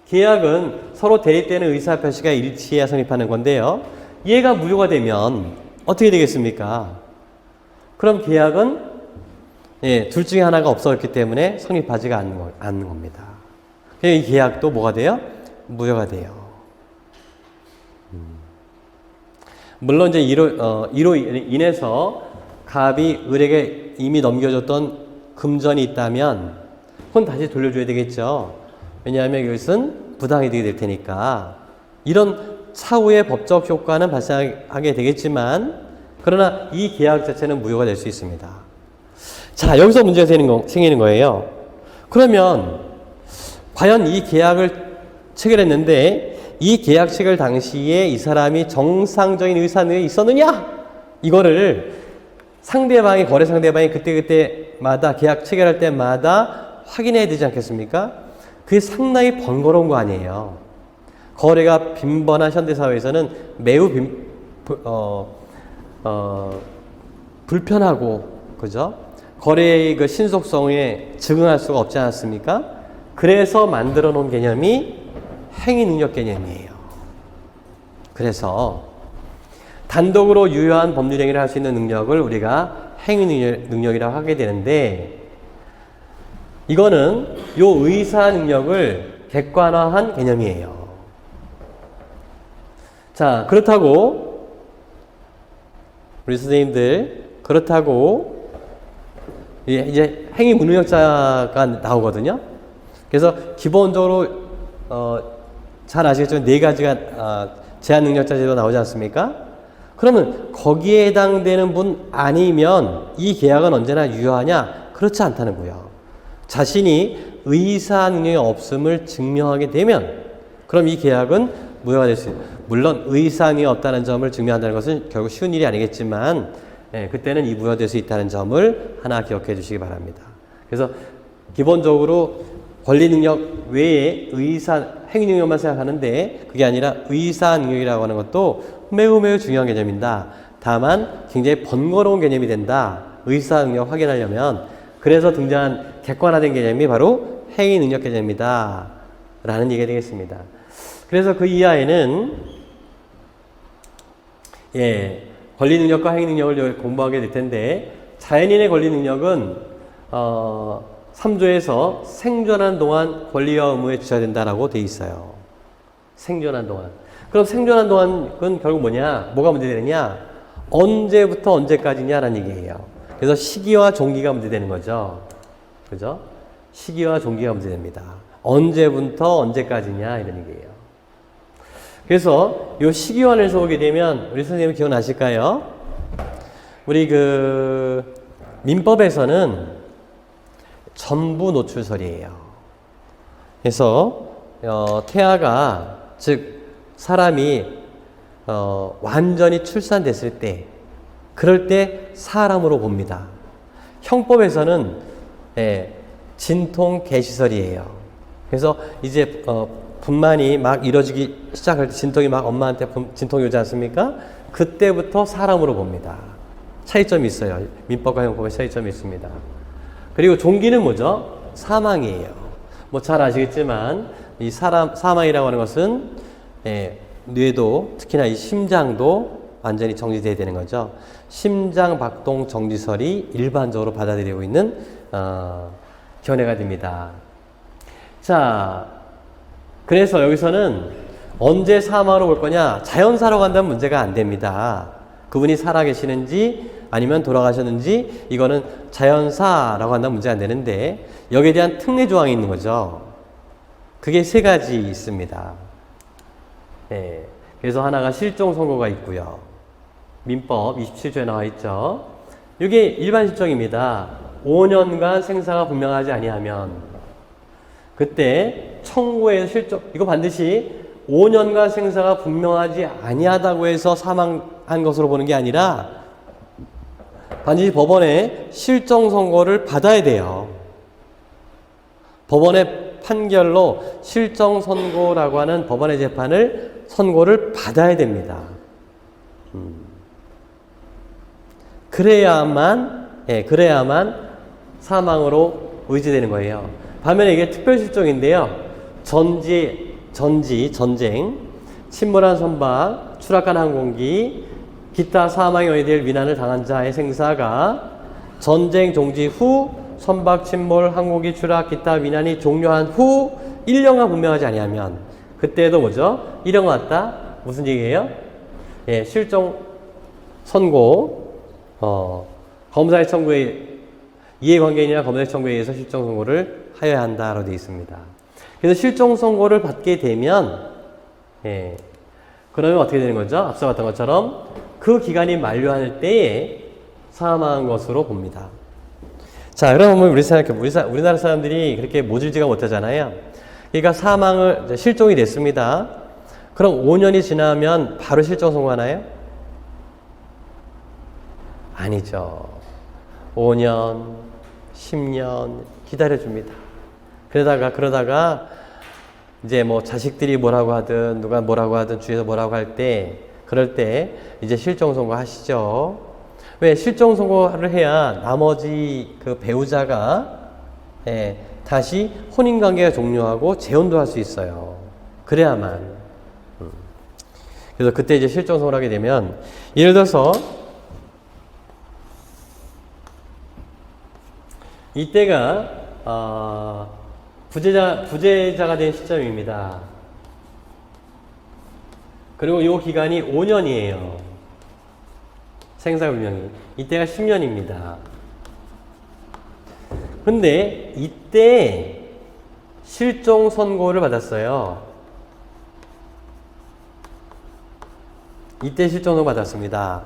계약은 서로 대립되는 의사표시가 일치해야 성립하는 건데요. 얘가 무효가 되면 어떻게 되겠습니까? 그럼 계약은 둘 중에 하나가 없었기 때문에 성립하지가 않는 겁니다. 이 계약도 뭐가 돼요? 무효가 돼요. 물론 이제 이로 인해서 갑이 을에게 이미 넘겨줬던 금전이 있다면 그건 다시 돌려줘야 되겠죠. 왜냐하면 이것은 부당이득이 될 테니까. 이런 차후의 법적 효과는 발생하게 되겠지만 그러나 이 계약 자체는 무효가 될 수 있습니다. 자, 여기서 문제가 생기는 거예요. 그러면 과연 이 계약을 체결했는데 이 계약 체결 당시에 이 사람이 정상적인 의사능력이 있었느냐? 이거를 거래 상대방이 그때마다 계약 체결할 때마다 확인해야 되지 않겠습니까? 그게 상당히 번거로운 거 아니에요. 거래가 빈번한 현대사회에서는 매우 불편하고, 그죠? 거래의 그 신속성에 적응할 수가 없지 않았습니까? 그래서 만들어 놓은 개념이 행위능력 개념이에요. 그래서 단독으로 유효한 법률행위를 할 수 있는 능력을 우리가 행위능력이라고 하게 되는데, 이거는 요 의사능력을 객관화한 개념이에요. 자, 그렇다고 우리 선생님들 이제 행위 무능력자가 나오거든요. 그래서 기본적으로 잘 아시겠지만 4가지가 제한 능력자 제도 나오지 않습니까? 그러면 거기에 해당되는 분 아니면 이 계약은 언제나 유효하냐? 그렇지 않다는 거예요. 자신이 의사 능력이 없음을 증명하게 되면 그럼 이 계약은 무효가 될 수 있어요. 물론 의사 능력이 없다는 점을 증명한다는 것은 결국 쉬운 일이 아니겠지만 그때는 이 무효될 수 있다는 점을 하나 기억해 주시기 바랍니다. 그래서 기본적으로 권리 능력 외에 행위 능력만 생각하는데 그게 아니라 의사 능력이라고 하는 것도 매우 중요한 개념입니다. 다만 굉장히 번거로운 개념이 된다. 의사 능력 확인하려면. 그래서 등장한 객관화된 개념이 바로 행위 능력 개념이다 라는 얘기가 되겠습니다. 그래서 그 이하에는 권리 능력과 행위 능력을 공부하게 될 텐데, 자연인의 권리 능력은 3조에서 생존하는 동안 권리와 의무에 지쳐야 된다라고 돼 있어요. 생존하는 동안. 그럼 생존하는 동안은 결국 뭐가 문제되느냐? 언제부터 언제까지냐라는 얘기예요. 그래서 시기와 종기가 문제되는 거죠. 그죠? 시기와 종기가 문제됩니다. 언제부터 언제까지냐 이런 얘기예요. 그래서 이 시기원에서 보게 되면 우리 선생님 기억나실까요? 우리 그 민법에서는 전부 노출설이에요. 그래서 태아가 즉 사람이 완전히 출산됐을 때 그럴 때 사람으로 봅니다. 형법에서는 진통 개시설이에요. 그래서 이제 분만이 막 이루어지기 시작할 때 진통이 막 엄마한테 진통이 오지 않습니까? 그때부터 사람으로 봅니다. 차이점이 있어요. 민법과 형법의 차이점이 있습니다. 그리고 종기는 뭐죠? 사망이에요. 뭐 잘 아시겠지만 이 사망이라고 하는 것은 뇌도 특히나 이 심장도 완전히 정지돼야 되는 거죠. 심장 박동 정지설이 일반적으로 받아들이고 있는 견해가 됩니다. 자, 그래서 여기서는 언제 사망으로 볼 거냐? 자연사로 간다면 문제가 안 됩니다. 그분이 살아계시는지 아니면 돌아가셨는지 이거는 자연사라고 한다면 문제가 안 되는데 여기에 대한 특례 조항이 있는 거죠. 그게 세 가지 있습니다. 그래서 하나가 실종 선고가 있고요. 민법 27조에 나와 있죠. 이게 일반 실종입니다. 5년간 생사가 분명하지 아니하면 그때 청구에서 실종, 이거 반드시 5년간 생사가 분명하지 아니하다고 해서 사망한 것으로 보는 게 아니라 반드시 법원에 실종 선고를 받아야 돼요. 법원의 판결로 실종 선고라고 하는 법원의 재판을 선고를 받아야 됩니다. 그래야만 사망으로 의지되는 거예요. 반면에 이게 특별실종인데요. 전쟁, 침몰한 선박, 추락한 항공기, 기타 사망에 의될 위난을 당한 자의 생사가 전쟁 종지 후 선박 침몰, 항공기 추락, 기타 위난이 종료한 후 1년간 분명하지 아니하면 그때도 뭐죠? 1년 왔다? 무슨 얘기예요? 실종 선고, 검사의 청구에 이해관계인이나 검사의 청구에 의해서 실종 선고를 하여야 한다라고 되어 있습니다. 그래서 실종 선고를 받게 되면 그러면 어떻게 되는 거죠? 앞서 봤던 것처럼 그 기간이 만료할 때에 사망한 것으로 봅니다. 자, 그러면 우리나라 사람들이 그렇게 모질지가 못하잖아요. 그러니까 실종이 됐습니다. 그럼 5년이 지나면 바로 실종 선고하나요? 아니죠. 5년, 10년 기다려줍니다. 그러다가 이제 뭐 자식들이 뭐라고 하든 누가 뭐라고 하든 주위에서 뭐라고 그럴 때 이제 실종 선고 하시죠. 왜? 실종 선고를 해야 나머지 그 배우자가 다시 혼인 관계가 종료하고 재혼도 할 수 있어요. 그래야만. 그래서 그때 이제 실종 선고를 하게 되면 예를 들어서 이때가 부재자가 된 시점입니다. 그리고 이 기간이 5년이에요. 생사분명히. 이때가 10년입니다. 근데 이때 실종 선고를 받았어요. 이때 실종 선고 받았습니다.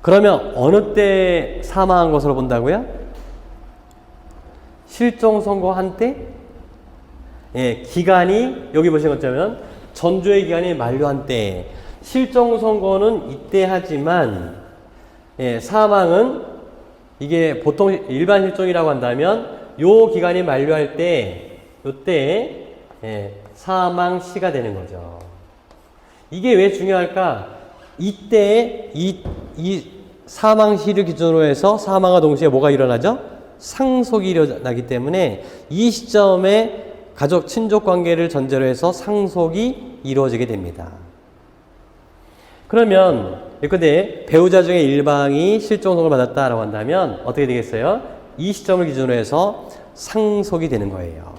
그러면 어느 때 사망한 것으로 본다고요? 실종 선고한 때? 기간이 여기 보시는 것처럼 전조의 기간이 만료한 때. 실종 선고는 이때 하지만 사망은 이게 보통 일반 실종이라고 한다면 요 기간이 만료할 때 요때 사망 시가 되는 거죠. 이게 왜 중요할까? 이때 이 사망 시를 기준으로 해서 사망과 동시에 뭐가 일어나죠? 상속이 일어나기 때문에 이 시점에 가족 친족 관계를 전제로 해서 상속이 이루어지게 됩니다. 그러면 근데 배우자 중에 일방이 실종 선고를 받았다라고 한다면 어떻게 되겠어요? 이 시점을 기준으로 해서 상속이 되는 거예요.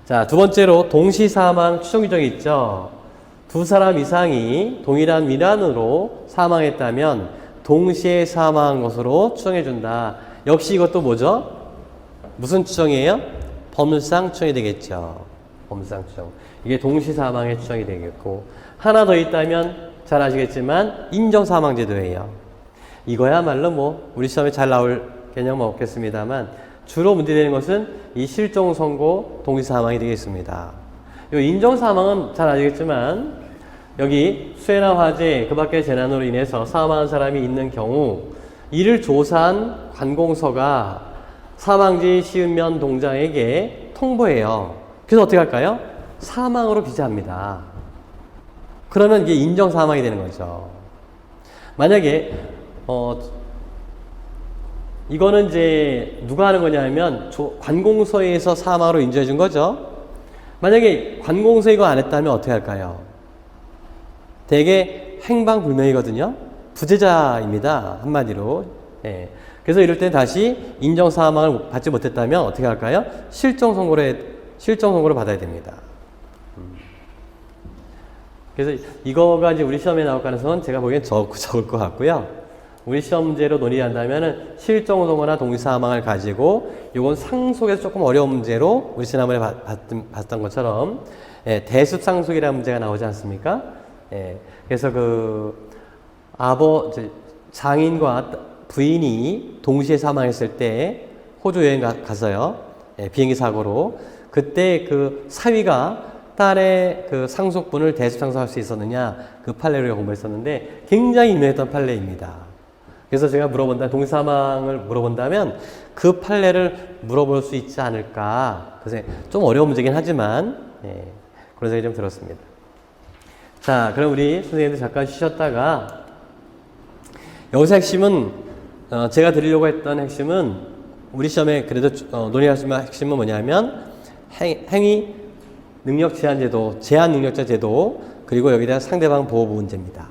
자, 두 번째로 동시 사망 추정 규정이 있죠. 두 사람 이상이 동일한 위난으로 사망했다면 동시에 사망한 것으로 추정해준다. 역시 이것도 뭐죠? 무슨 추정이에요? 법률상 추정이 되겠죠. 법률상 추정. 이게 동시 사망의 추정이 되겠고, 하나 더 있다면 잘 아시겠지만 인정사망제도예요. 이거야말로 뭐 우리 시험에 잘 나올 개념은 없겠습니다만 주로 문제되는 것은 이 실종 선고 동시 사망이 되겠습니다. 이 인정 사망은 잘 아시겠지만 여기 수해나 화재 그 밖의 재난으로 인해서 사망한 사람이 있는 경우 이를 조사한 관공서가 사망지 시은면 동장에게 통보해요. 그래서 어떻게 할까요? 사망으로 기재합니다. 그러면 이게 인정 사망이 되는 거죠. 만약에 이거는 이제 누가 하는 거냐면 관공서에서 사망으로 인정해 준 거죠. 만약에 관공서 이거 안 했다면 어떻게 할까요? 대개 행방불명이거든요. 부재자입니다. 한마디로. 예. 그래서 이럴 때 다시 인정 사망을 받지 못했다면 어떻게 할까요? 실종 선고를 받아야 됩니다. 그래서 이거가 이제 우리 시험에 나올 가능성은 제가 보기엔 적을 것 같고요. 우리 시험 문제로 논의한다면은 실종 선고나 동시 사망을 가지고 이건 상속에서 조금 어려운 문제로 우리 지난번에 봤던 것처럼 대습 상속이라는 문제가 나오지 않습니까? 그래서 장인과 부인이 동시에 사망했을 때 호주 여행 가서요. 비행기 사고로 그때 그 사위가 딸의 그 상속분을 대습 상속할 수 있었느냐 그 판례를 공부했었는데 굉장히 유명했던 판례입니다. 그래서 제가 동시 사망을 물어본다면 그 판례를 물어볼 수 있지 않을까. 그래서 좀 어려운 문제긴 하지만 그런 생각이 좀 들었습니다. 자, 그럼 우리 선생님들 잠깐 쉬셨다가 여기서 핵심은 제가 드리려고 했던 핵심은 우리 시험에 그래도 논의할 수 있는 핵심은 뭐냐면 행위 능력 제한 제도, 제한 능력자 제도, 그리고 여기다 상대방 보호 문제입니다.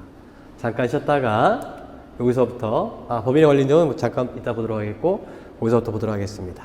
잠깐 쉬었다가 여기서부터 법인에 관련 내용은 잠깐 이따 보도록 하겠고, 여기서부터 보도록 하겠습니다.